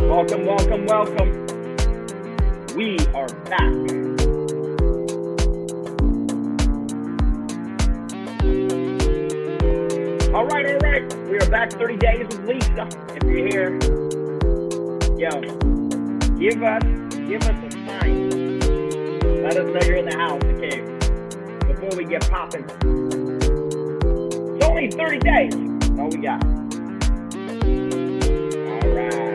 Welcome, welcome, welcome. We are back. All right. We are back 30 days with Lisa. If you're here, yo, give us a sign. Let us know you're in the house, okay? Before we get popping. It's only 30 days. That's all we got. All right.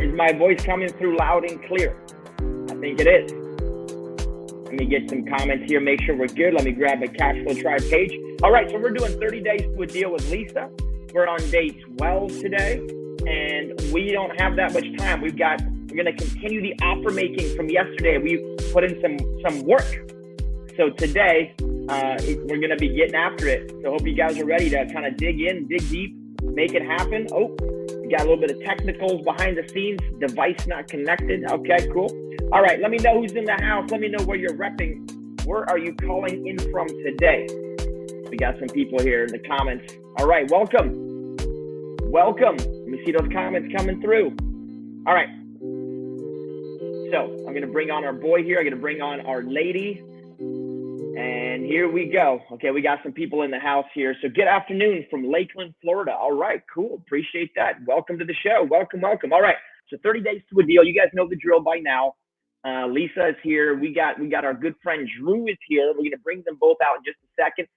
Is my voice coming through loud and clear? I think it is. Let me get some comments here, make sure we're good. Let me grab a cash flow tribe page. All right, so we're doing 30 days to a deal with Lisa. We're on day 12 today, and we don't have that much time. We're going to continue the offer making from yesterday. We put in some work. So today, we're going to be getting after it. So hope you guys are ready to kind of dig in, dig deep, make it happen. Oh, we got a little bit of technicals behind the scenes. Device not connected. Okay, cool. All right, let me know who's in the house. Let me know where you're repping. Where are you calling in from today? We got some people here in the comments. All right, welcome. Welcome. Let me see those comments coming through. All right. So I'm going to bring on our boy here. I'm going to bring on our lady. And here we go. Okay, we got some people in the house here. So good afternoon from Lakeland, Florida. All right, cool. Appreciate that. Welcome to the show. Welcome, welcome. All right, so 30 days to a deal. You guys know the drill by now. Lisa is here. We got our good friend Drew is here. We're going to bring them both out in just a second.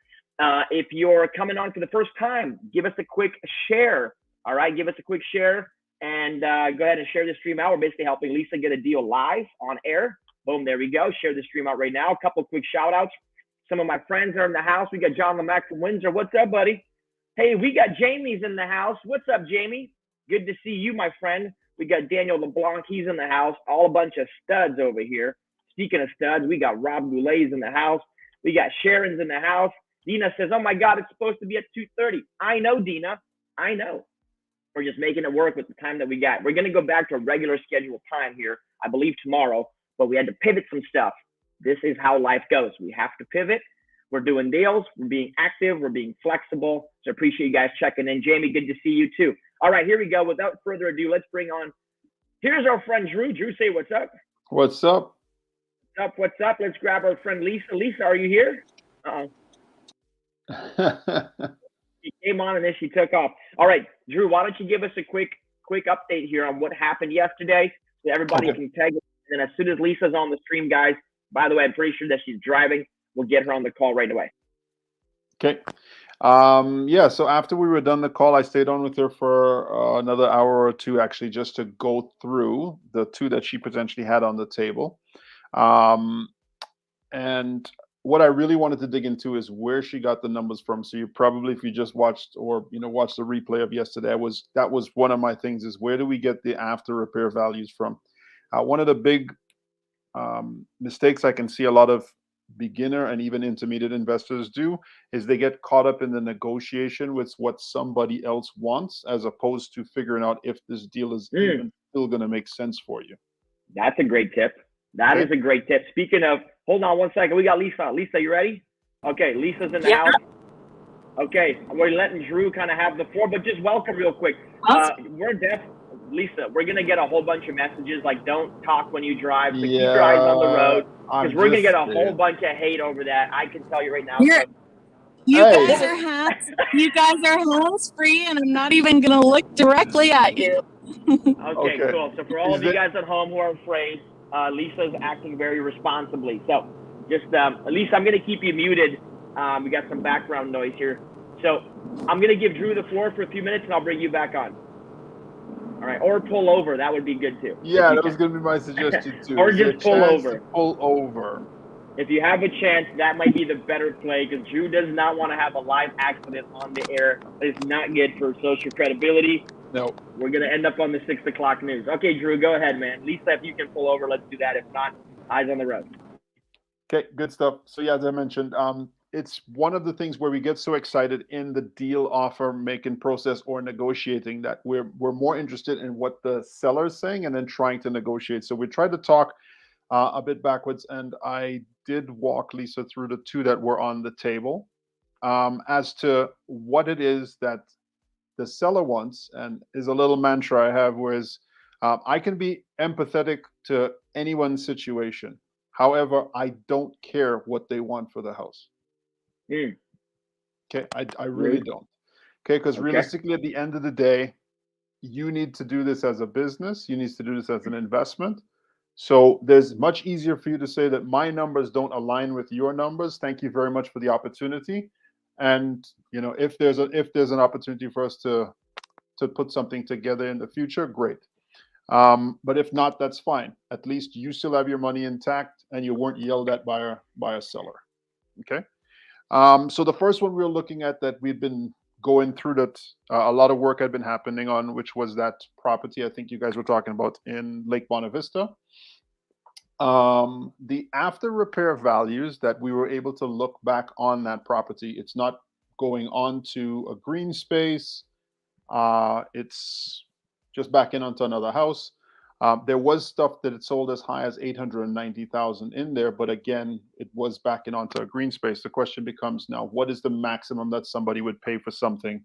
If you're coming on for the first time, give us a quick share. All right, give us a quick share and go ahead and share the stream out. We're basically helping Lisa get a deal live on air. Boom, there we go. Share the stream out right now. A couple of quick shout outs. Some of my friends are in the house. We got John Lamack from Windsor. What's up, buddy? Hey, we got Jamie's in the house. What's up, Jamie? Good to see you, my friend. We got Daniel LeBlanc. He's in the house. All a bunch of studs over here. Speaking of studs, we got Rob Goulet's in the house. We got Sharon's in the house. Dina says, oh, my God, it's supposed to be at 2:30. I know, Dina. I know. We're just making it work with the time that we got. We're going to go back to a regular scheduled time here, I believe tomorrow, but we had to pivot some stuff. This is how life goes. We have to pivot. We're doing deals. We're being active. We're being flexible. So appreciate you guys checking in. Jamie, good to see you too. All right, here we go. Without further ado, let's bring on. Here's our friend Drew. Drew, say what's up. What's up? What's up? Let's grab our friend Lisa. Lisa, are you here? She came on and then she took off. All right, Drew, why don't you give us a quick update here on what happened yesterday so everybody can tag it. And then as soon as Lisa's on the stream, guys, by the way, I'm pretty sure that she's driving. We'll get her on the call right away. Okay. So after we were done the call, I stayed on with her for another hour or two, actually, just to go through the two that she potentially had on the table. And what I really wanted to dig into is where she got the numbers from. So you probably, if you just watched or watched the replay of yesterday, that was one of my things, is where do we get the after repair values from? One of the big mistakes I can see a lot of beginner and even intermediate investors do is they get caught up in the negotiation with what somebody else wants, as opposed to figuring out if this deal is even still going to make sense for you. That's a great tip. That is a great tip. Speaking of, hold on one second. We got Lisa. Lisa, you ready? Okay, Lisa's in the house. Okay, we're letting Drew kind of have the floor, but just welcome real quick. Lisa, we're going to get a whole bunch of messages like don't talk when you drive. So keep your eyes on the road, because we're going to get a whole bunch of hate over that. I can tell you right now. You guys are hands free, and I'm not even going to look directly at you. Okay, cool. So for all of you guys at home who are afraid, Lisa's acting very responsibly. So just, Lisa, I'm going to keep you muted. We got some background noise here. So I'm going to give Drew the floor for a few minutes, and I'll bring you back on. All right, or pull over. That would be good too. Yeah, that was going to be my suggestion too. Or just pull over. Pull over. If you have a chance, that might be the better play, because Drew does not want to have a live accident on the air. It's not good for social credibility. No. We're going to end up on the 6 o'clock news. Okay, Drew, go ahead, man. Lisa, if you can pull over, let's do that. If not, eyes on the road. Okay, good stuff. So yeah, as I mentioned, it's one of the things where we get so excited in the deal offer making process or negotiating that we're more interested in what the seller is saying and then trying to negotiate. So we tried to talk a bit backwards, and I did walk Lisa through the two that were on the table as to what it is that the seller wants. And is a little mantra I have, whereas I can be empathetic to anyone's situation. However, I don't care what they want for the house. Mm. Okay, I really Rude. don't. Okay, because Okay. realistically, at the end of the day, you need to do this as a business. You need to do this as an investment. So there's much easier for you to say that my numbers don't align with your numbers. Thank you very much for the opportunity. And if there's an opportunity for us to put something together in the future, great. But if not, that's fine. At least you still have your money intact, and you weren't yelled at by a seller. Okay. So the first one we were looking at that we've been going through that a lot of work had been happening on, which was that property I think you guys were talking about in Lake Bonavista. The after repair values that we were able to look back on that property, it's not going on to a green space. It's just backing onto another house. There was stuff that it sold as high as 890,000 in there, but again, it was backing onto a green space. The question becomes now, what is the maximum that somebody would pay for something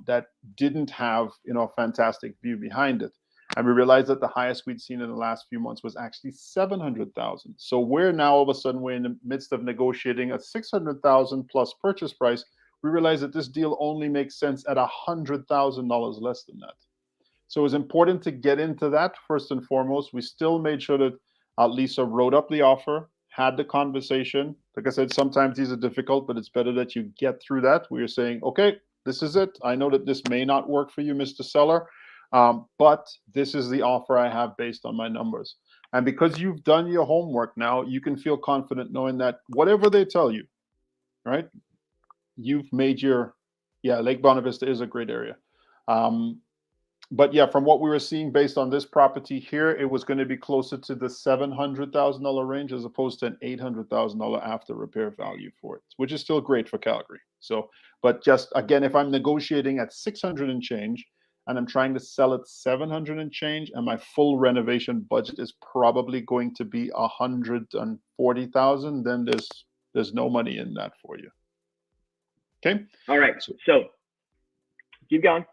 that didn't have a fantastic view behind it? And we realized that the highest we'd seen in the last few months was actually 700,000. So we're now all of a sudden we're in the midst of negotiating a 600,000 plus purchase price. We realize that this deal only makes sense at $100,000 less than that. So it was important to get into that first and foremost. We still made sure that Lisa wrote up the offer, had the conversation. Like I said, sometimes these are difficult, but it's better that you get through that. We are saying, okay, this is it. I know that this may not work for you, Mr. Seller, but this is the offer I have based on my numbers. And because you've done your homework now, you can feel confident knowing that whatever they tell you, right? You've made Lake Bonavista is a great area. But yeah, from what we were seeing based on this property here, it was going to be closer to the $700,000 range as opposed to an $800,000 after repair value for it, which is still great for Calgary. So, but just again, if I'm negotiating at 600 and change and I'm trying to sell it 700 and change, and my full renovation budget is probably going to be 140,000, then there's no money in that for you. Okay. All right. So keep going.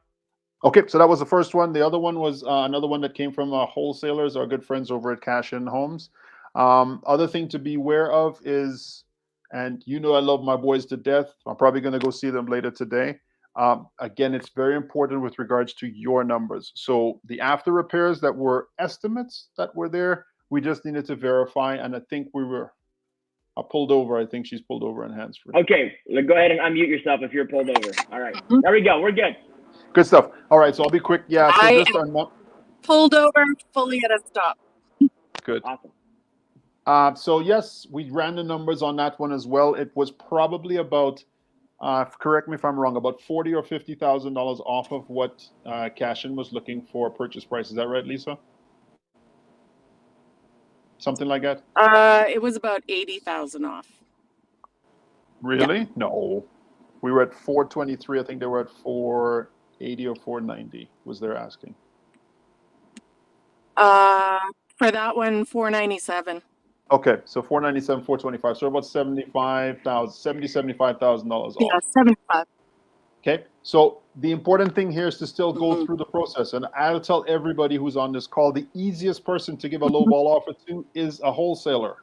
Okay, so that was the first one. The other one was another one that came from wholesalers, our good friends over at Cash In Homes. Other thing to be aware of is, and I love my boys to death. I'm probably going to go see them later today. Again, it's very important with regards to your numbers. So the after repairs that were estimates that were there, we just needed to verify. And I think I pulled over. I think she's pulled over in hands free. Okay, go ahead and unmute yourself if you're pulled over. All right, there we go. We're good. Good stuff. All right, so I'll be quick. Yeah, so just pulled over fully at a stop. Good. Awesome. So yes, we ran the numbers on that one as well. It was probably about, correct me if I'm wrong, about $40,000 or $50,000 off of what Cash In was looking for purchase price. Is that right, Lisa? Something like that. It was about 80,000 off. Really? Yeah. No, we were at 423. I think they were at 480 or 490 was their asking. For that one, 497. Okay, so 497, 425. So about $75,000 off. Yeah, 75. Okay, so the important thing here is to still go through the process. And I'll tell everybody who's on this call, the easiest person to give a lowball offer to is a wholesaler.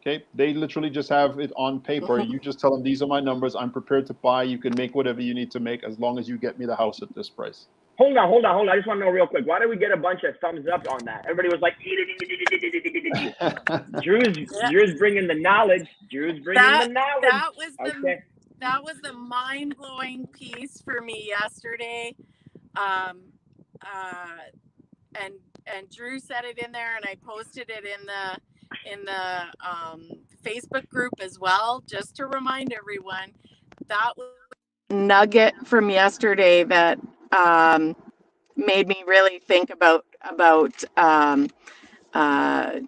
Okay, they literally just have it on paper. You just tell them, these are my numbers. I'm prepared to buy. You can make whatever you need to make as long as you get me the house at this price. Hold on. I just want to know real quick. Why did we get a bunch of thumbs up on that? Everybody was like, Drew's bringing the knowledge. That was the mind-blowing piece for me yesterday. And Drew said it in there, and I posted it in the Facebook group as well, just to remind everyone. That was a nugget from yesterday that made me really think about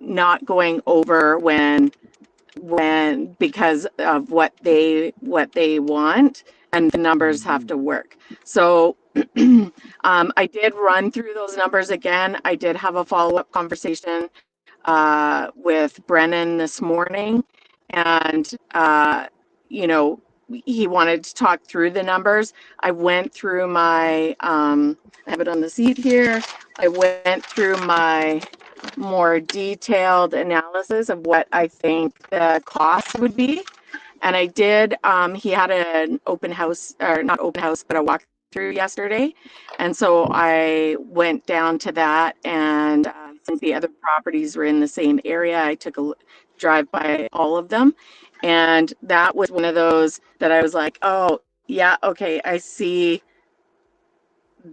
not going over when because of what they want, and the numbers have to work. So I did run through those numbers again. I did have a follow-up conversation with Brennan this morning, and he wanted to talk through the numbers. I went through my, I have it on the seat here. I went through my more detailed analysis of what I think the cost would be. And I did, he had an open house, or not open house, but a walkthrough yesterday. And so I went down to that, and since the other properties were in the same area, I took a drive by all of them. And that was one of those that I was like, oh, yeah, okay, I see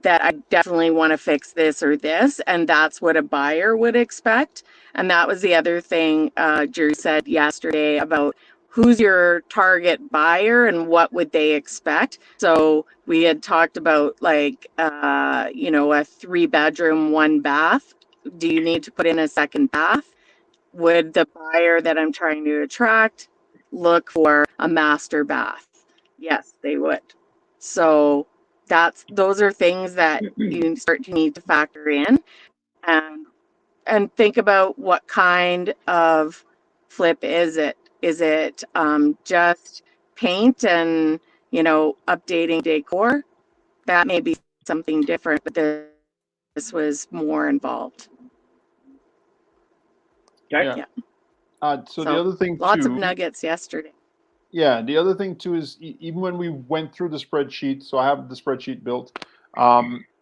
that I definitely want to fix this or this. And that's what a buyer would expect. And that was the other thing Drew said yesterday about who's your target buyer and what would they expect. So we had talked about like, a 3-bedroom, 1-bath. Do you need to put in a second bath? Would the buyer that I'm trying to attract look for a master bath? Yes, they would. So those are things that you start to need to factor in and think about what kind of flip is it? Is it just paint and updating decor? That may be something different, but this was more involved. Okay. Yeah. So the other thing lots too, of nuggets yesterday. Yeah, the other thing too is even when we went through the spreadsheet, so I have the spreadsheet built.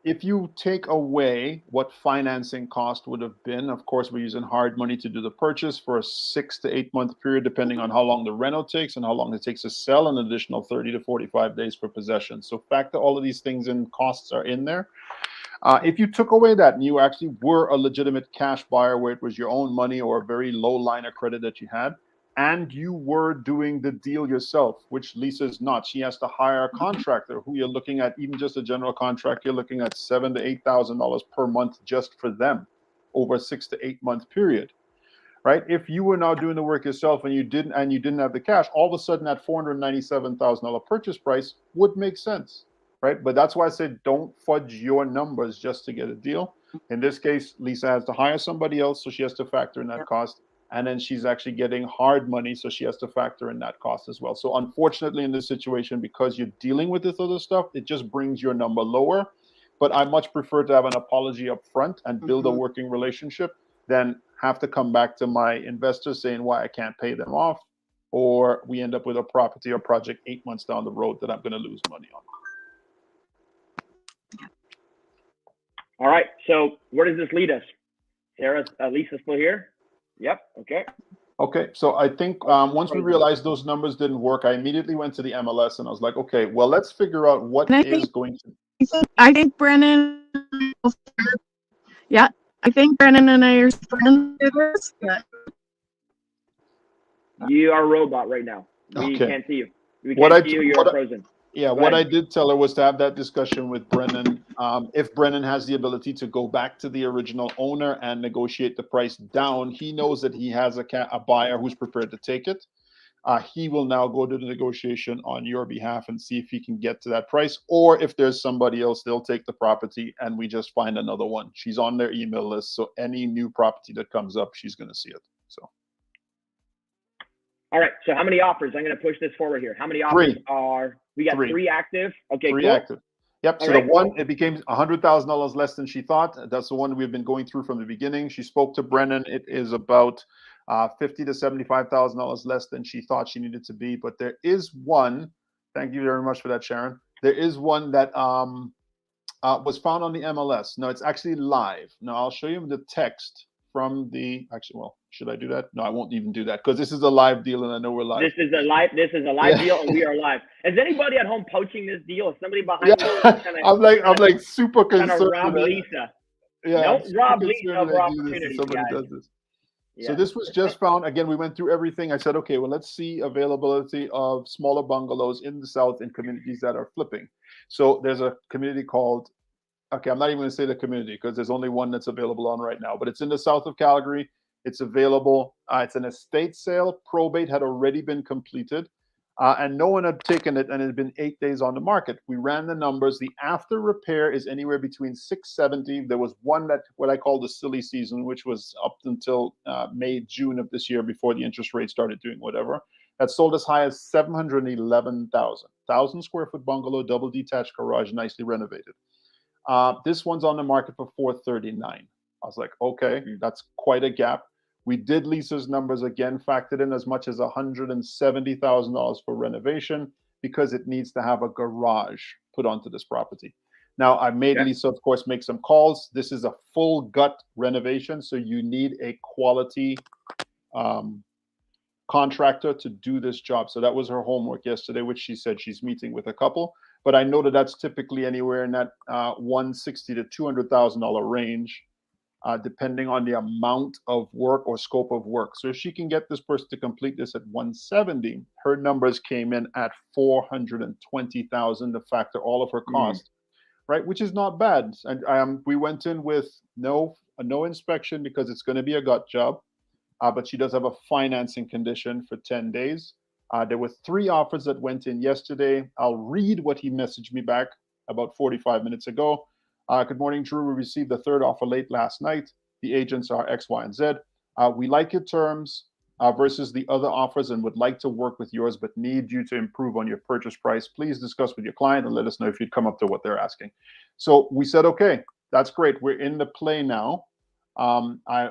If you take away what financing cost would have been, of course, we're using hard money to do the purchase for a 6 to 8 month period, depending on how long the reno takes and how long it takes to sell, an additional 30 to 45 days for possession. So factor all of these things in, costs are in there. If you took away that and you actually were a legitimate cash buyer where it was your own money or a very low line of credit that you had, and you were doing the deal yourself, which Lisa's not. She has to hire a contractor who you're looking at, even just a general contract, you're looking at $7,000 to $8,000 per month just for them over a 6 to 8 month period, right? If you were now doing the work yourself and you didn't have the cash, all of a sudden that $497,000 purchase price would make sense, right? But that's why I said don't fudge your numbers just to get a deal. In this case, Lisa has to hire somebody else, so she has to factor in that cost. And then she's actually getting hard money, so she has to factor in that cost as well. So unfortunately, in this situation, because you're dealing with this other stuff, it just brings your number lower. But I much prefer to have an apology up front and build a working relationship than have to come back to my investors saying why I can't pay them off, or we end up with a property or project 8 months down the road that I'm going to lose money on. All right. So where does this lead us? Sarah, Lisa's still here? Yep. Okay. Okay. So I think once we realized those numbers didn't work, I immediately went to the MLS and I was like, okay, well, let's figure out what is going to. I think Brennan. Yeah, I think Brennan and I are friends. You are a robot right now. We can't see you. We can't see you. You're frozen. Yeah, what I did tell her was to have that discussion with Brennan. If Brennan has the ability to go back to the original owner and negotiate the price down, he knows that he has a buyer who's prepared to take it. He will now go to the negotiation on your behalf and see if he can get to that price. Or if there's somebody else, they'll take the property and we just find another one. She's on their email list, so any new property that comes up, she's going to see it. So. All right. So how many offers? I'm going to push this forward here. How many offers are we got? Three active. Okay, three cool. Active. Yep. So the one, it became $100,000 less than she thought. That's the one we've been going through from the beginning. She spoke to Brennan. It is about $50,000 to $75,000 less than she thought she needed to be. But there is one. Thank you very much for that, Sharon. There is one that was found on the MLS. No, it's actually live. Now I'll show you the text from the. Actually, well, should I do that? No, I won't even do that because this is a live deal and I know we're live. This is a live deal and we are live. Is anybody at home poaching this deal? Is somebody behind me? I'm like super concerned. Rob Lisa. Yeah. Don't rob Lisa of opportunity. Somebody does this. Yeah. So this was just found. Again, we went through everything. I said, okay, well, let's see availability of smaller bungalows in the South in communities that are flipping. So there's a community called, okay, I'm not even going to say the community because there's only one that's available on right now, but it's in the south of Calgary. It's available. It's an estate sale. Probate had already been completed and no one had taken it and it had been 8 days on the market. We ran the numbers. The after repair is anywhere between $670. There was one that what I call the silly season, which was up until May, June of this year before the interest rate started doing whatever. that sold as high as 711,000. 1,000 square foot bungalow, double detached garage, nicely renovated. This one's on the market for 439. I was like, okay, that's quite a gap. We did Lisa's numbers again, factored in as much as $170,000 for renovation because it needs to have a garage put onto this property. Now, I made Lisa, of course, make some calls. This is a full gut renovation, so you need a quality contractor to do this job. So that was her homework yesterday, which she said she's meeting with a couple. But I know that that's typically anywhere in that $160,000 to $200,000 range, depending on the amount of work or scope of work. So if she can get this person to complete this at 170, her numbers came in at 420,000 to factor all of her costs, right? Which is not bad. And we went in with no inspection because it's going to be a gut job, but she does have a financing condition for 10 days. There were 3 offers that went in yesterday. I'll read what he messaged me back about 45 minutes ago. Good morning, Drew. We received the 3rd offer late last night. The agents are X, Y, and Z. We like your terms versus the other offers and would like to work with yours, but need you to improve on your purchase price. Please discuss with your client and let us know if you'd come up to what they're asking. So we said, okay, that's great. We're in the play now. I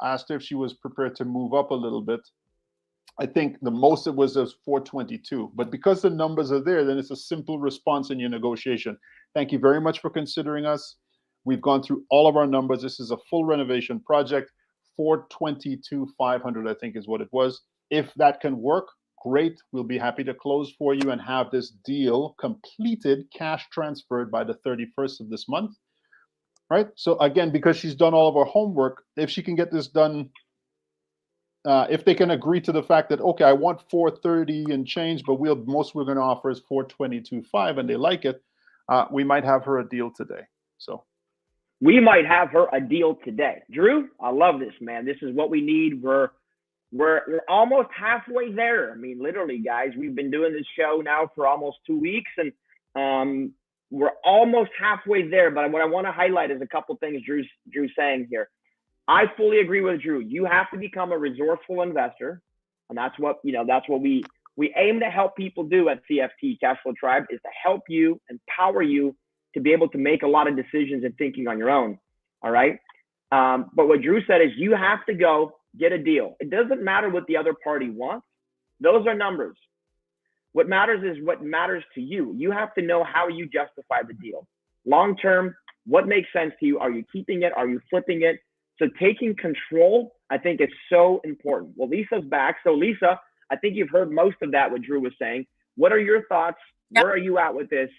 asked her if she was prepared to move up a little bit. I think the most it was 422, but because the numbers are there, then it's a simple response in your negotiation. Thank you very much for considering us. We've gone through all of our numbers. This is a full renovation project. 422,500, I think is what it was. If that can work, great. We'll be happy to close for you and have this deal completed, cash transferred by the 31st of this month. Right? So again, because she's done all of our homework, if she can get this done, if they can agree to the fact that, okay, I want 430 and change, but most we're going to offer is 422.5 and they like it, we might have her a deal today. So we might have her a deal today. Drew, I love this, man. This is what we need. We're almost halfway there. I mean, literally, guys, we've been doing this show now for almost 2 weeks, and we're almost halfway there. But what I want to highlight is a couple things Drew's saying here. I fully agree with Drew. You have to become a resourceful investor, and that's what we aim to help people do at CFT Cashflow Tribe, is to help you, empower you to be able to make a lot of decisions and thinking on your own. All right. But what Drew said is you have to go get a deal. It doesn't matter what the other party wants. Those are numbers. What matters is what matters to you. You have to know how you justify the deal. Long term, what makes sense to you? Are you keeping it? Are you flipping it? So taking control, I think, is so important. Well, Lisa's back. So Lisa, I think you've heard most of that, what Drew was saying. What are your thoughts? Yep. Where are you at with this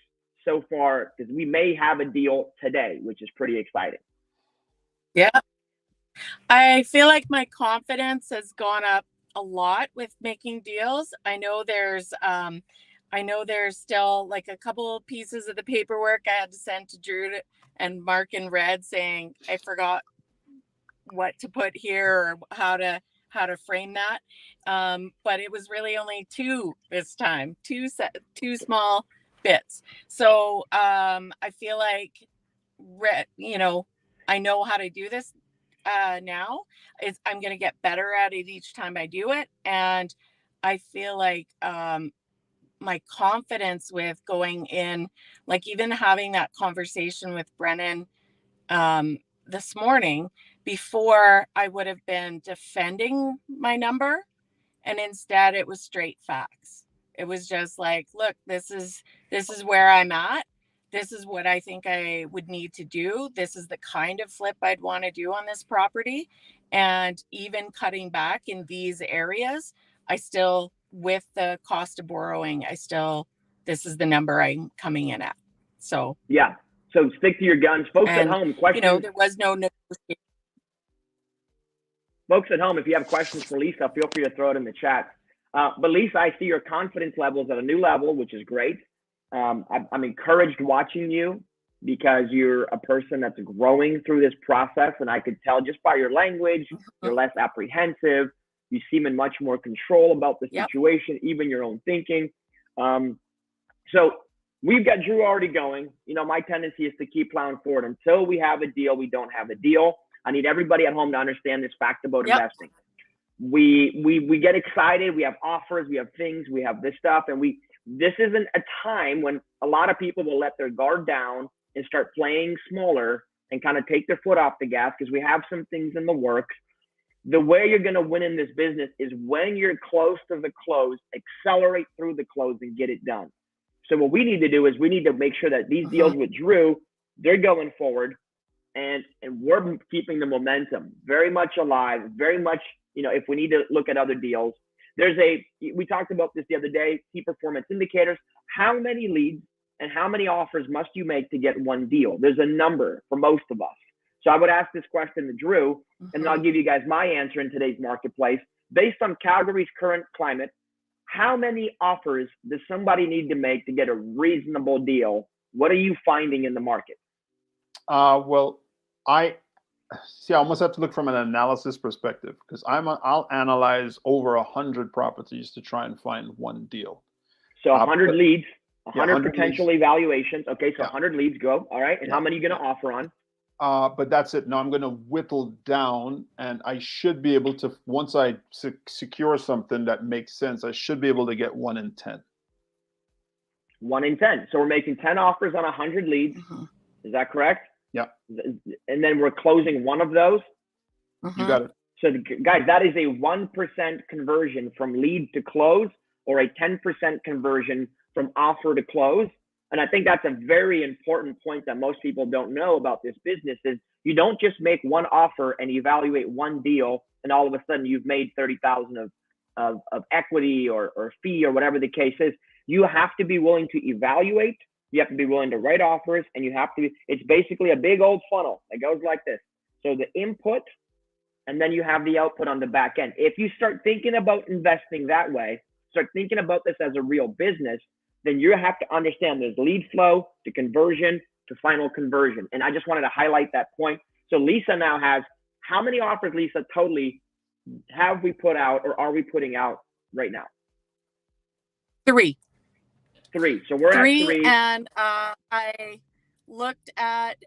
so far? Because we may have a deal today, which is pretty exciting. Yeah. I feel like my confidence has gone up a lot with making deals. I know there's still like a couple of pieces of the paperwork I had to send to Drew and mark in red saying I forgot what to put here or how to frame that. But it was really only 2 this time, two small bits. So I feel like, I know how to do this now. I'm going to get better at it each time I do it. And I feel like my confidence with going in, like even having that conversation with Brennan this morning, before I would have been defending my number, and instead it was straight facts. It was just like, look, this is where I'm at. This is what I think I would need to do. This is the kind of flip I'd want to do on this property. And even cutting back in these areas, I still, with the cost of borrowing, this is the number I'm coming in at. So yeah. So stick to your guns. Folks at home, questions. There was no negotiation. Folks at home, if you have questions for Lisa, feel free to throw it in the chat. But Lisa, I see your confidence levels at a new level, which is great. I'm encouraged watching you because you're a person that's growing through this process. And I could tell just by your language, you're less apprehensive. You seem in much more control about the situation, even your own thinking. So we've got Drew already going. My tendency is to keep plowing forward. Until we have a deal, we don't have a deal. I need everybody at home to understand this fact about investing. we get excited. We have offers, we have things, we have this stuff, and this isn't a time when a lot of people will let their guard down and start playing smaller and kind of take their foot off the gas, because we have some things in the works. The way you're going to win in this business is when you're close to the close, accelerate through the close and get it done. So what we need to do is we need to make sure that these deals with Drew, they're going forward, and we're keeping the momentum very much alive, very much, if we need to look at other deals. We talked about this the other day, key performance indicators. How many leads and how many offers must you make to get one deal? There's a number for most of us. So I would ask this question to Drew, and I'll give you guys my answer in today's marketplace. Based on Calgary's current climate, how many offers does somebody need to make to get a reasonable deal? What are you finding in the market? Well, I almost have to look from an analysis perspective, because I'll analyze over 100 properties to try and find one deal. So 100 leads, 100 potential leads. Evaluations. Okay, so 100 leads, go. All right, and how many are you going to offer on? But that's it. Now I'm going to whittle down, and I should be able to, once I secure something that makes sense, I should be able to get 1 in 10. 1 in 10. So we're making 10 offers on 100 leads. Is that correct? Yeah. And then we're closing one of those. You got it. So guys, that is a 1% conversion from lead to close, or a 10% conversion from offer to close. And I think that's a very important point that most people don't know about this business, is you don't just make one offer and evaluate one deal and all of a sudden you've made 30,000 of equity or fee or whatever the case is. You have to be willing to evaluate. You have to be willing to write offers, and it's basically a big old funnel that goes like this. So the input, and then you have the output on the back end. If you start thinking about investing that way, start thinking about this as a real business, then you have to understand there's lead flow to conversion to final conversion. And I just wanted to highlight that point. So Lisa now has, how many offers, Lisa, totally have we put out, or are we putting out right now? 3. So we're 3, at 3. And I looked at,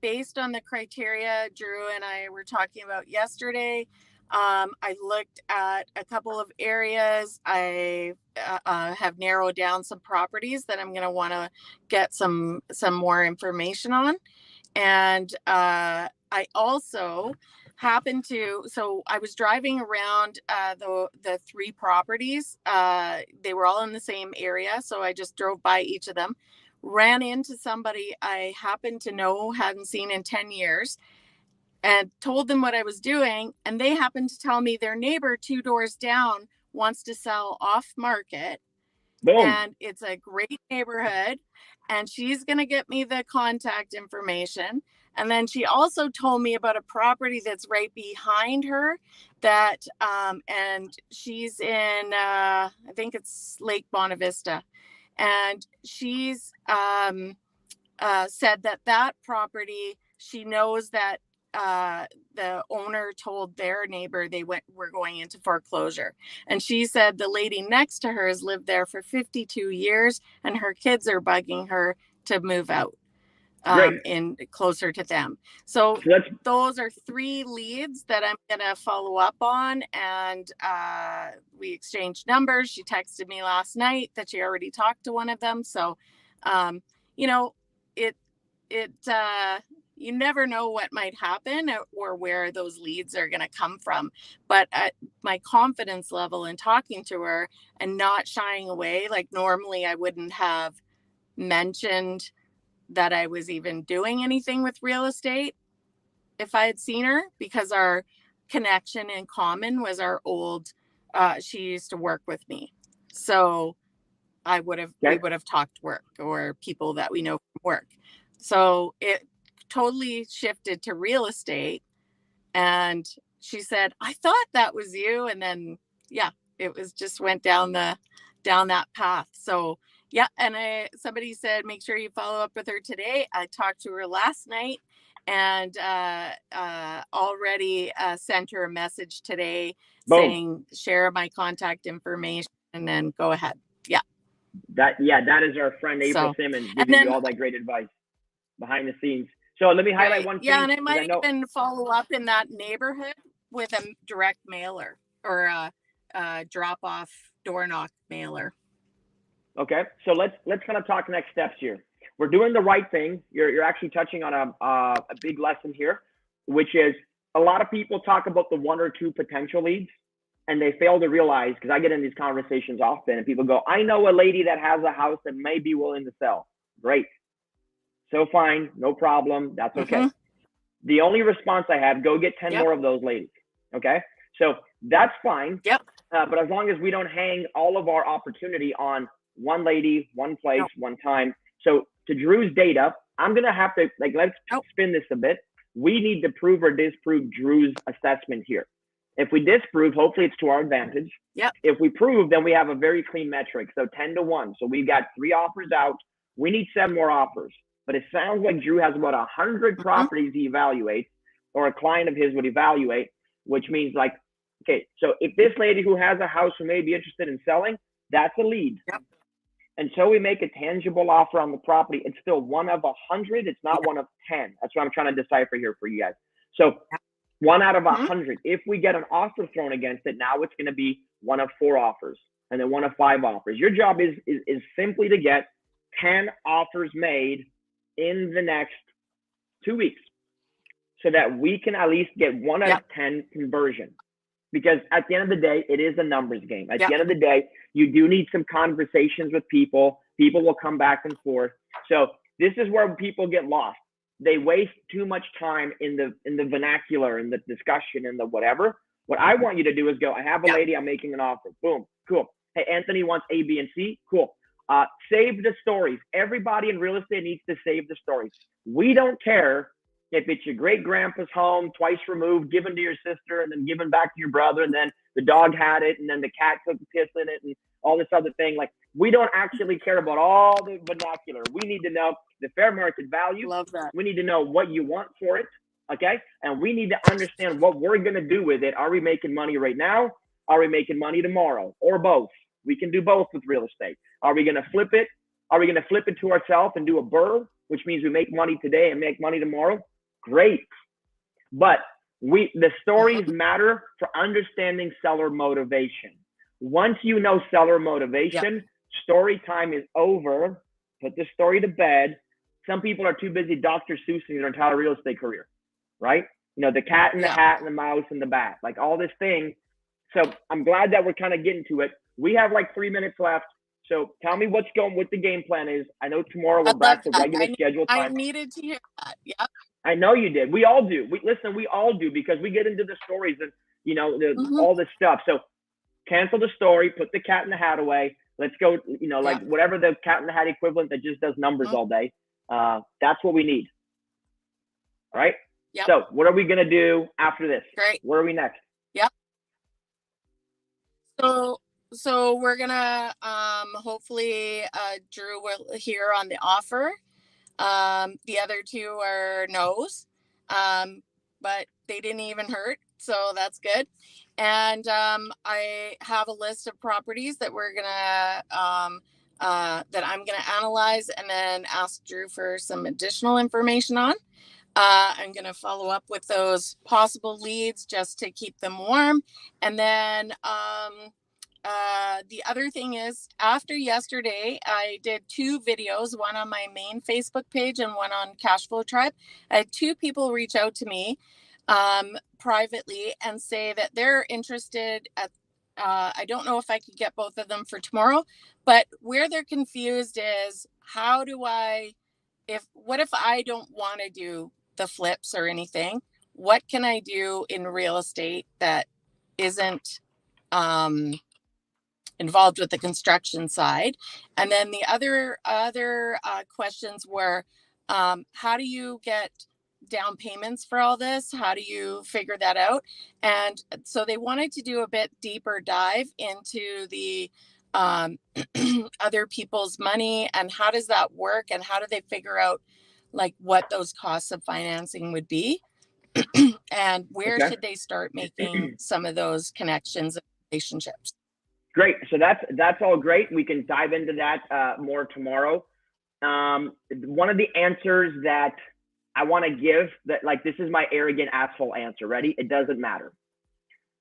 based on the criteria Drew and I were talking about yesterday, I looked at a couple of areas. I have narrowed down some properties that I'm going to want to get some more information on. And I also happened to, so I was driving around the 3 properties. They were all in the same area. So I just drove by each of them, ran into somebody I happened to know, hadn't seen in 10 years. And told them what I was doing, and they happened to tell me their neighbor 2 doors down wants to sell off market. Boom. And it's a great neighborhood, and she's going to get me the contact information. And then she also told me about a property that's right behind her that, and she's in, I think it's Lake Bonavista. And she's said that property, she knows that the owner told their neighbor were going into foreclosure. And she said the lady next to her has lived there for 52 years and her kids are bugging her to move out in closer to them. So those are 3 leads that I'm going to follow up on. And we exchanged numbers. She texted me last night that she already talked to one of them. So, you never know what might happen or where those leads are going to come from. But at my confidence level in talking to her and not shying away, like normally I wouldn't have mentioned that I was even doing anything with real estate if I had seen her, because our connection in common was our old, she used to work with me. So we would have talked work, or people that we know from work. So it totally shifted to real estate. And she said, I thought that was you. And then, it was just went down that path. So and somebody said, make sure you follow up with her today. I talked to her last night and already sent her a message today. Boom. Saying, share my contact information and then go ahead. That is our friend April Simmons giving you all that great advice behind the scenes. So let me highlight one thing. Yeah, and I might even follow up in that neighborhood with a direct mailer or a drop off door knock mailer. Okay, so let's kind of talk next steps here. We're doing the right thing. You're actually touching on a big lesson here, which is a lot of people talk about the 1 or 2 potential leads, and they fail to realize, because I get in these conversations often, and people go, I know a lady that has a house that may be willing to sell. Great. So fine, no problem. That's okay. The only response I have, go get 10 more of those ladies. Okay, so that's fine. But as long as we don't hang all of our opportunity on one lady, one place, one time. So to Drew's data, I'm going to have to, like, let's spin this a bit. We need to prove or disprove Drew's assessment here. If we disprove, hopefully it's to our advantage. If we prove, then we have a very clean metric. So 10 to 1. So we've got 3 offers out. We need 7 more offers. But it sounds like Drew has about 100 properties he evaluates, or a client of his would evaluate, which means, like, okay, so if this lady who has a house who may be interested in selling, that's a lead. Until we make a tangible offer on the property, it's still 1 of 100. It's not 1 of 10. That's what I'm trying to decipher here for you guys. So 1 out of 100. If we get an offer thrown against it, now it's going to be 1 of 4 offers, and then 1 of 5 offers. Your job is simply to get 10 offers made in the next 2 weeks, so that we can at least get 1 out of 10 conversion. Because at the end of the day, it is a numbers game. At the end of the day, you do need some conversations with people. People will come back and forth. So this is where people get lost. They waste too much time in the vernacular, in the discussion, in the whatever. What I want you to do is go, I have a lady, I'm making an offer. Boom, cool. Hey, Anthony wants A, B, and C. Cool. Save the stories. Everybody in real estate needs to save the stories. We don't care if it's your great grandpa's home, twice removed, given to your sister, and then given back to your brother, and then the dog had it, and then the cat took a piss in it, and all this other thing. Like, we don't actually care about all the vernacular. We need to know the fair market value. Love that. We need to know what you want for it, okay? And we need to understand what we're going to do with it. Are we making money right now? Are we making money tomorrow? Or both? We can do both with real estate. Are we going to flip it? Are we going to flip it to ourselves and do a BRRRR, which means we make money today and make money tomorrow? Great. But the stories matter for understanding seller motivation. Once you know seller motivation, story time is over. Put the story to bed. Some people are too busy Dr. Seussing their entire real estate career, right? You know, the cat and the hat and the mouse and the bat, like all this thing. So I'm glad that we're kind of getting to it. We have like 3 minutes left. So tell me what the game plan is. I know tomorrow we're back to regular schedule time. I needed to hear that. Yep. I know you did. We all do. We all do, because we get into the stories and, you know, all this stuff. So cancel the story, put the cat in the hat away. Let's go, you know, like whatever the cat in the hat equivalent that just does numbers all day. That's what we need. All right. So what are we going to do after this? Great. Where are we next? So we're gonna hopefully Drew will hear on the offer. The other 2 are no's, but they didn't even hurt, so that's good. And I have a list of properties that we're gonna that I'm gonna analyze and then ask Drew for some additional information on. I'm going to follow up with those possible leads just to keep them warm. And then the other thing is, after yesterday, I did 2 videos, one on my main Facebook page and one on Cashflow Tribe. I had 2 people reach out to me privately and say that they're interested at, I don't know if I could get both of them for tomorrow, but where they're confused is, how do what if I don't want to do the flips or anything? What can I do in real estate that isn't involved with the construction side? And then the other questions were, how do you get down payments for all this? How do you figure that out? And so they wanted to do a bit deeper dive into the other people's money and how does that work, and how do they figure out like what those costs of financing would be, and where should they start making some of those connections and relationships. Great. So that's all great. We can dive into that more tomorrow. One of the answers that I want to give, that, like, this is my arrogant asshole answer. Ready? It doesn't matter.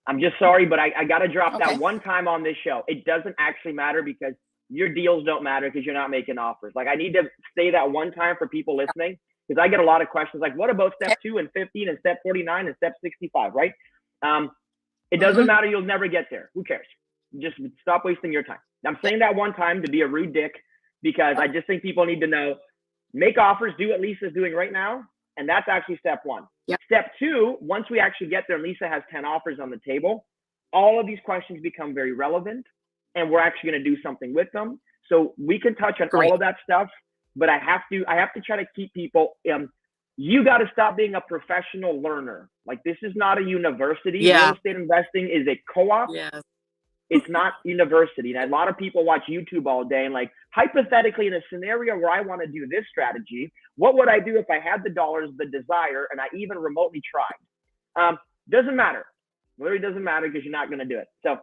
I'm just sorry, but I got to drop that one time on this show. It doesn't actually matter because your deals don't matter because you're not making offers. Like I need to say that one time for people listening because I get a lot of questions like, what about step 2 and 15 and step 49 and step 65, right? It doesn't matter. You'll never get there. Who cares? Just stop wasting your time. I'm saying that one time to be a rude dick because I just think people need to know, make offers, do what Lisa's doing right now. And that's actually step 1. Yep. Step 2, once we actually get there and Lisa has 10 offers on the table, all of these questions become very relevant and we're actually going to do something with them. So we can touch on all of that stuff, but I have to try to keep people, you got to stop being a professional learner. Like this is not a university. Real estate investing is a co-op. Yes. It's not university. And a lot of people watch YouTube all day and like, hypothetically, in a scenario where I want to do this strategy, what would I do if I had the dollars, the desire, and I even remotely tried? Doesn't matter. Literally doesn't matter because you're not going to do it. So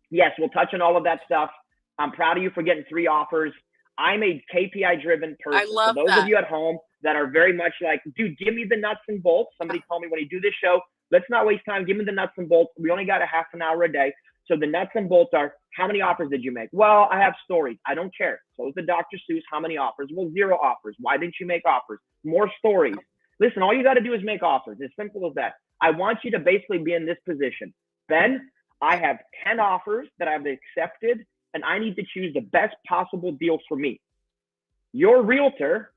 yes, we'll touch on all of that stuff. I'm proud of you for getting 3 offers. I'm a KPI driven person. I love for those of you at home that are very much like, dude, give me the nuts and bolts. Somebody told me when you do this show, let's not waste time. Give me the nuts and bolts. We only got a half an hour a day. So the nuts and bolts are, how many offers did you make? Well, I have stories. I don't care. So is the Dr. Seuss. How many offers? Well, 0 offers. Why didn't you make offers? More stories. Listen, all you got to do is make offers. As simple as that. I want you to basically be in this position. Ben, I have 10 offers that I've accepted, and I need to choose the best possible deal for me. Your realtor,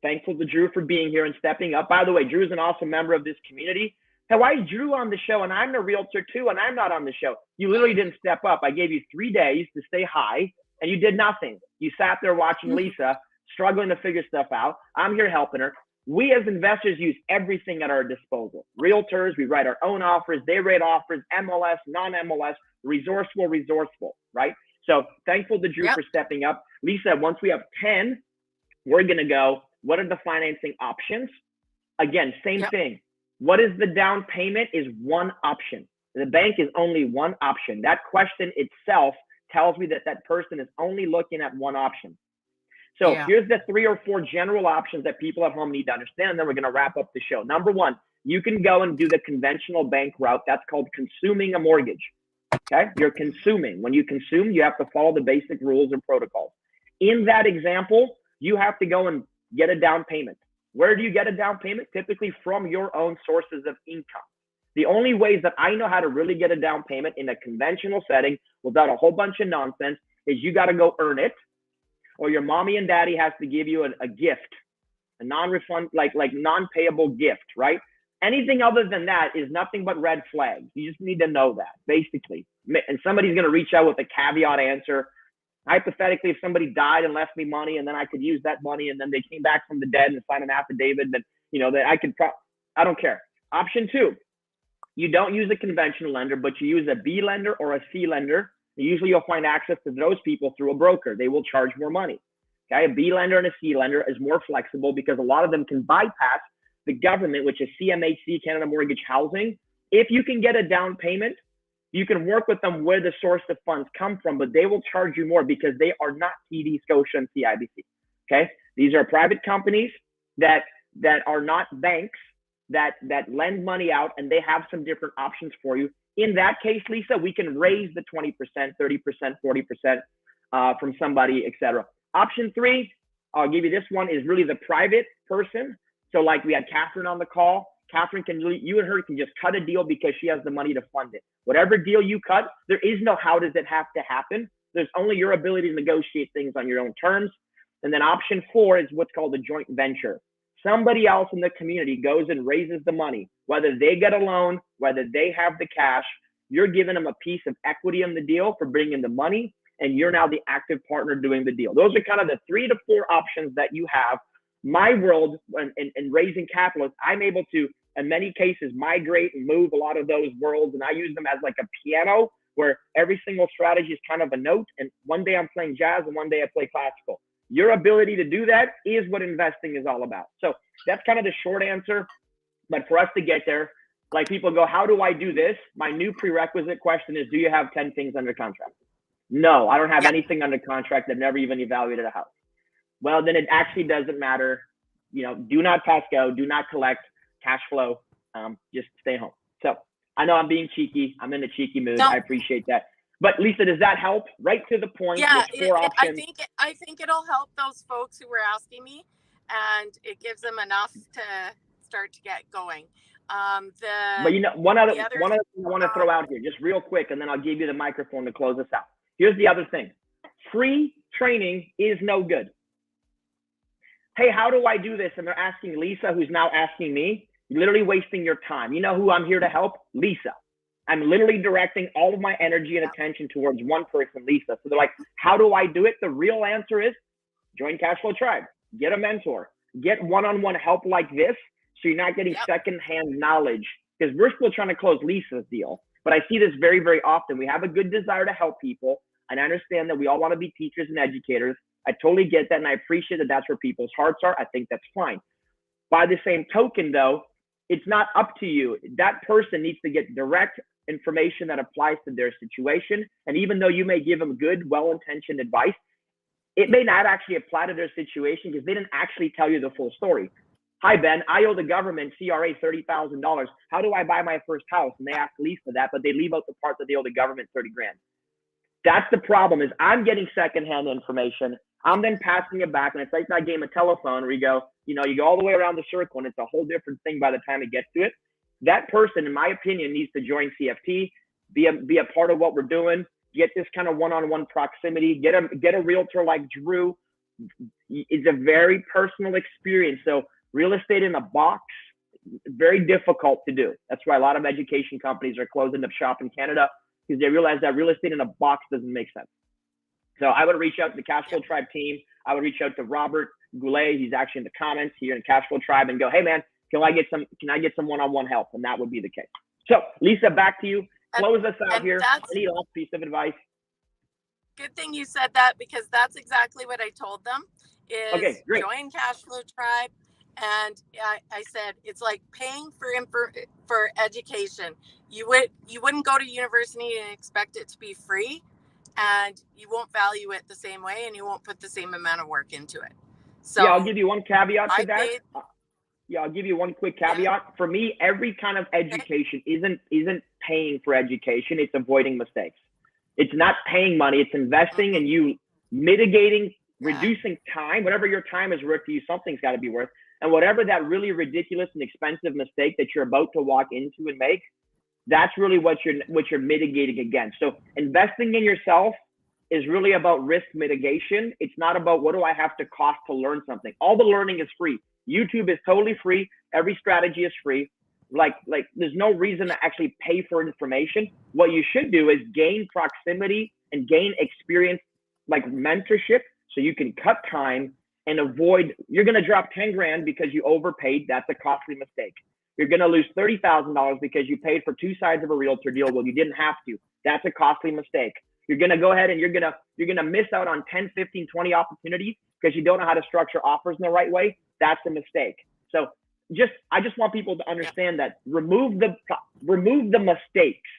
thankful to Drew for being here and stepping up. By the way, Drew is an awesome member of this community. Hey, why is Drew on the show and I'm the realtor too and I'm not on the show? You literally didn't step up. I gave you 3 days to stay high and you did nothing. You sat there watching Lisa, struggling to figure stuff out. I'm here helping her. We as investors use everything at our disposal. Realtors, we write our own offers, they rate offers, MLS, non-MLS, resourceful, right? So thankful to Drew for stepping up. Lisa, once we have 10, we're going to go, what are the financing options? Again, same thing. What is the down payment is one option. The bank is only one option. That question itself tells me that that person is only looking at one option. So here's the 3 or 4 general options that people at home need to understand. And then we're going to wrap up the show. Number 1, you can go and do the conventional bank route. That's called consuming a mortgage. Okay. You're consuming. When you consume, you have to follow the basic rules and protocols. In that example, you have to go and get a down payment. Where do you get a down payment? Typically from your own sources of income. The only ways that I know how to really get a down payment in a conventional setting without a whole bunch of nonsense is you got to go earn it, or your mommy and daddy has to give you a gift, a non-refund, like non-payable gift, right? Anything other than that is nothing but red flags. You just need to know that, basically. And somebody's going to reach out with a caveat answer. Hypothetically, if somebody died and left me money and then I could use that money and then they came back from the dead and signed an affidavit that, that I could, I don't care. Option 2, you don't use a conventional lender, but you use a B lender or a C lender. Usually you'll find access to those people through a broker. They will charge more money. Okay, a B lender and a C lender is more flexible because a lot of them can bypass the government, which is CMHC, Canada Mortgage Housing. If you can get a down payment, you can work with them where the source of funds come from, but they will charge you more because they are not TD, Scotia, and CIBC. Okay, these are private companies that are not banks that lend money out, and they have some different options for you. In that case, Lisa, we can raise the 20%, 30%, 40% from somebody, etc. Option 3, I'll give you this one, is really the private person. So like we had Catherine on the call. Catherine you and her can just cut a deal because she has the money to fund it. Whatever deal you cut, there is no how does it have to happen. There's only your ability to negotiate things on your own terms. And then option 4 is what's called a joint venture. Somebody else in the community goes and raises the money, whether they get a loan, whether they have the cash, you're giving them a piece of equity in the deal for bringing the money, and you're now the active partner doing the deal. Those are kind of the 3 to 4 options that you have. My world in raising capital, I'm able to, in many cases, migrate and move a lot of those worlds, and I use them as like a piano where every single strategy is kind of a note, and one day I'm playing jazz and one day I play classical. Your ability to do that is what investing is all about. So that's kind of the short answer. But for us to get there, like people go, how do I do this? My new prerequisite question is, do you have 10 things under contract? No, I don't have anything under contract. I've never even evaluated a house. Well, then it actually doesn't matter. Do not pass go, do not collect cash flow. Just stay home. So I know I'm being cheeky. I'm in a cheeky mood. No. I appreciate that. But Lisa, does that help? Right to the point. Yeah, There's 4 options. I think it'll help those folks who were asking me, and it gives them enough to start to get going. But you know, one other thing I want to throw out here, just real quick, and then I'll give you the microphone to close us out. Here's the other thing. Free training is no good. Hey, how do I do this? And they're asking Lisa, who's now asking me, you're literally wasting your time. You know who I'm here to help? Lisa. I'm literally directing all of my energy and attention towards one person, Lisa. So they're like, how do I do it? The real answer is join Cashflow Tribe, get a mentor, get one-on-one help like this. So you're not getting secondhand knowledge, because we're still trying to close Lisa's deal. But I see this very, very often. We have a good desire to help people. And I understand that we all want to be teachers and educators. I totally get that. And I appreciate that that's where people's hearts are. I think that's fine. By the same token, though, it's not up to you. That person needs to get direct information that applies to their situation. And even though you may give them good, well-intentioned advice, it may not actually apply to their situation because they didn't actually tell you the full story. Hi, Ben, I owe the government CRA $30,000. How do I buy my first house? And they ask Lisa that, but they leave out the part that they owe the government 30 grand. That's the problem, is I'm getting secondhand information. I'm then passing it back. And it's like that game of telephone where you go all the way around the circle and it's a whole different thing by the time it gets to it. That person, in my opinion, needs to join CFT, be a part of what we're doing, get this kind of one-on-one proximity, get a realtor like Drew. It's a very personal experience. So real estate in a box, very difficult to do. That's why a lot of education companies are closing up shop in Canada, because they realize that real estate in a box doesn't make sense. So I would reach out to the Cashflow Tribe team. I would reach out to Robert Goulet. He's actually in the comments here in Cashflow Tribe, and go, hey man, can I get some one-on-one help? And that would be the case. So Lisa, back to you. Close us out here. Any last piece of advice? Good thing you said that, because that's exactly what I told them is join Cashflow Tribe. And I said, it's like paying for education. You wouldn't go to university and expect it to be free, and you won't value it the same way, and you won't put the same amount of work into it. So yeah, I'll give you one caveat to that. I'll give you one quick caveat. Yeah. For me, every kind of education isn't paying for education. It's avoiding mistakes. It's not paying money. It's investing and you mitigating, reducing time. Whatever your time is worth to you, something's got to be worth. And whatever that really ridiculous and expensive mistake that you're about to walk into and make, that's really what you're mitigating against. So investing in yourself is really about risk mitigation. It's not about what do I have to cost to learn something. All the learning is free. YouTube is totally free. Every strategy is free. Like there's no reason to actually pay for information. What you should do is gain proximity and gain experience, like mentorship, so you can cut time and avoid, you're going to drop 10 grand because you overpaid. That's a costly mistake. You're going to lose $30,000 because you paid for 2 sides of a realtor deal. Well, you didn't have to. That's a costly mistake. You're going to go ahead and you're going to miss out on 10, 15, 20 opportunities because you don't know how to structure offers in the right way. That's a mistake. So I just want people to understand that remove the mistakes.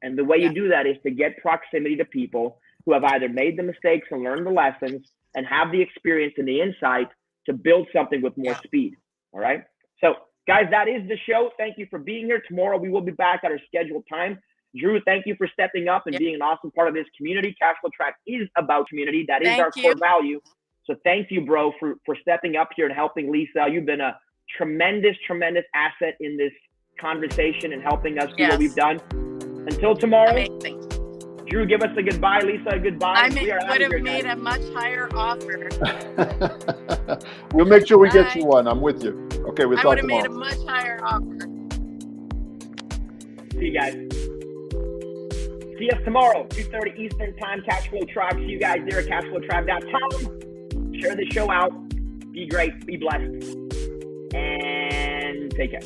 And the way you do that is to get proximity to people who have either made the mistakes and learned the lessons and have the experience and the insight to build something with more speed. All right. So guys, that is the show. Thank you for being here. Tomorrow we will be back at our scheduled time. Drew, thank you for stepping up and being an awesome part of this community. Cashflow Tribe is about community. That is our core value. So thank you, bro, for stepping up here and helping Lisa. You've been a tremendous, tremendous asset in this conversation and helping us do what we've done. Until tomorrow. Amazing. Drew, give us a goodbye. Lisa, a goodbye. I would have made a much higher offer. We'll make sure we get you one. I'm with you. Okay, we'll talk tomorrow. I would have made a much higher offer. See you guys. See us tomorrow, 2:30 Eastern Time, Cashflow Tribe. See you guys there at cashflowtribe.com. Share the show out. Be great. Be blessed. And take care.